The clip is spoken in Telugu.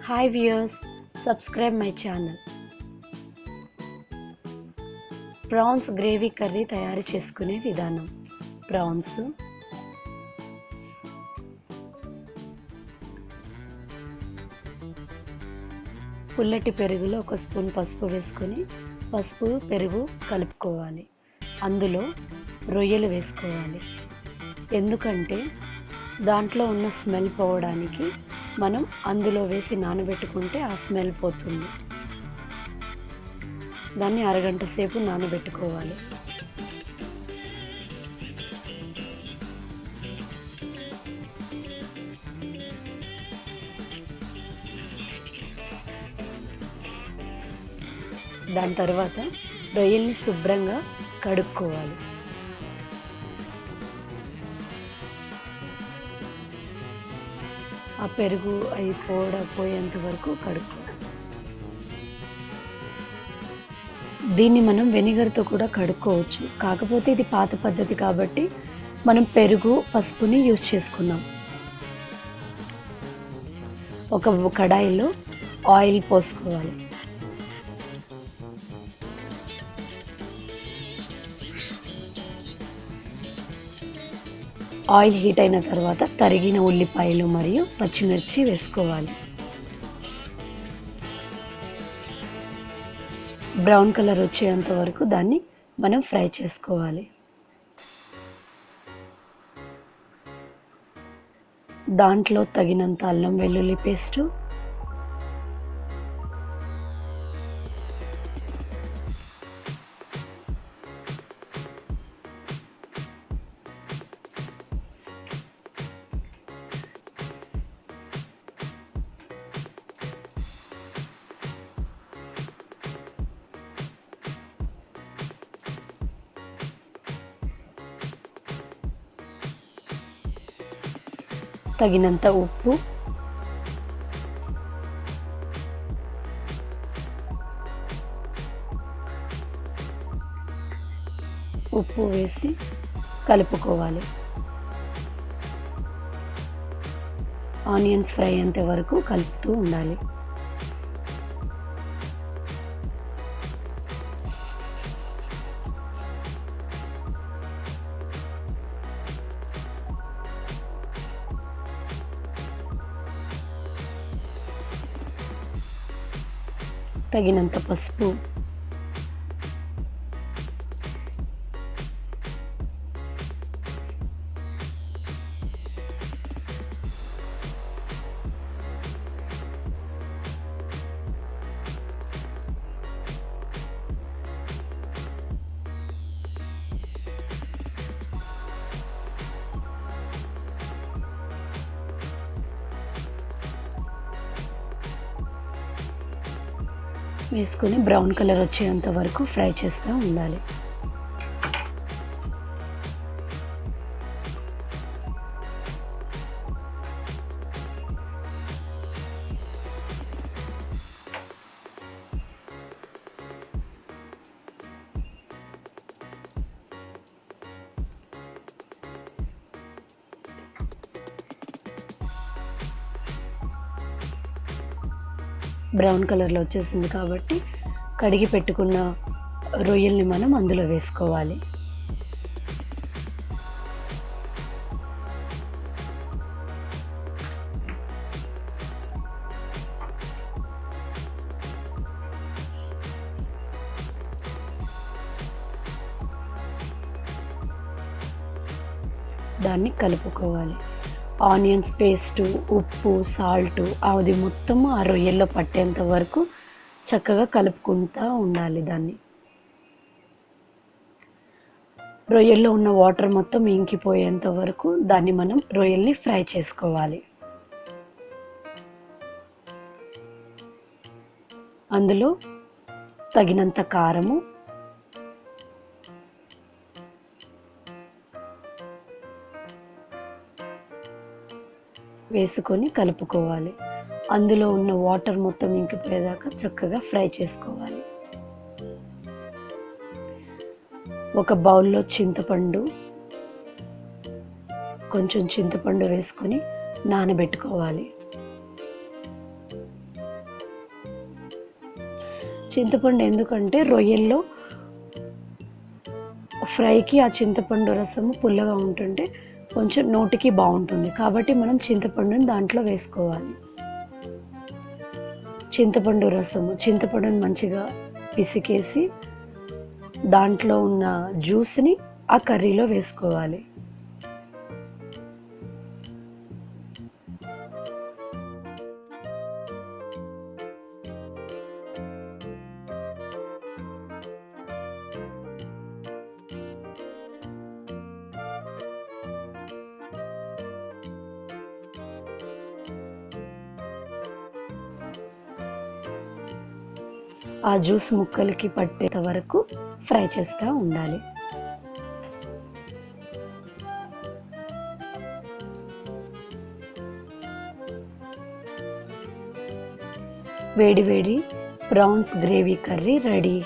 Hi viewers, subscribe my channel. Prawns gravy curry తయారు చేసుకునే విధానం. ప్రాన్స్, పుల్లటి పెరుగులో 1 స్పూన్ పసుపు వేసుకొని పసుపు పెరుగు కలుపుకోవాలి. అందులో రొయ్యలు వేసుకోవాలి. ఎందుకంటే దాంట్లో ఉన్న స్మెల్ పోవడానికి మనం అందులో వేసి నానబెట్టుకుంటే ఆ స్మెల్ పోతుంది. దాన్ని అరగంట సేపు నానబెట్టుకోవాలి. దాని తర్వాత రొయ్యల్ని శుభ్రంగా కడుక్కోవాలి. ఆ పెరుగు పోయేంత వరకు కడుక్కోవాలి. దీన్ని మనం వెనిగర్తో కూడా కడుక్కోవచ్చు. కాకపోతే ఇది పాత పద్ధతి కాబట్టి మనం పెరుగు పసుపుని యూజ్ చేసుకున్నాం. ఒక కడాయిలో ఆయిల్ పోసుకోవాలి. ఆయిల్ హీట్ అయిన తర్వాత తరిగిన ఉల్లిపాయలు మరియు పచ్చిమిర్చి వేసుకోవాలి. బ్రౌన్ కలర్ వచ్చేంత వరకు దాన్ని మనం ఫ్రై చేసుకోవాలి. దాంట్లో తగినంత అల్లం వెల్లుల్లి పేస్టు, తగినంత ఉప్పు, వేసి కలుపుకోవాలి. ఆనియన్స్ ఫ్రై అయ్యేంత వరకు కలుపుతూ ఉండాలి. తగినంత పసుపు, వేసుకొని బ్రౌన్ కలర్ వచ్చేంత వరకు ఫ్రై చేస్తూ ఉండాలి. బ్రౌన్ కలర్లో వచ్చేసింది కాబట్టి కడిగి పెట్టుకున్న రొయ్యల్ని మనం అందులో వేసుకోవాలి. దాన్ని కలుపుకోవాలి. ఆనియన్స్ పేస్టు, ఉప్పు, సాల్ట్ అది మొత్తం ఆ రొయ్యల్లో పట్టేంత వరకు చక్కగా కలుపుకుంటూ ఉండాలి. దాన్ని రొయ్యల్లో ఉన్న వాటర్ మొత్తం ఇంకిపోయేంత వరకు దాన్ని మనం రొయ్యల్ని ఫ్రై చేసుకోవాలి. అందులో తగినంత కారము, వేసుకొని కలుపుకోవాలి. అందులో ఉన్న వాటర్ మొత్తం ఇంకిపోయేదాకా చక్కగా ఫ్రై చేసుకోవాలి. ఒక బౌల్లో కొంచెం చింతపండు వేసుకొని నానబెట్టుకోవాలి. చింతపండు ఎందుకంటే రొయ్యల్లో ఫ్రైకి ఆ చింతపండు రసము పుల్లగా ఉంటుంటే కొంచెం నోటికి బాగుంటుంది, కాబట్టి మనం చింతపండుని దాంట్లో వేసుకోవాలి. చింతపండు రసము, చింతపండుని మంచిగా పిసికేసి దాంట్లో ఉన్న జ్యూస్ని ఆ కర్రీలో వేసుకోవాలి. ఆ జ్యూస్ ముక్కలకి పట్టేంత వరకు ఫ్రై చేస్తూ ఉండాలి. వేడి వేడి ప్రాన్స్ గ్రేవీ కర్రీ రెడీ.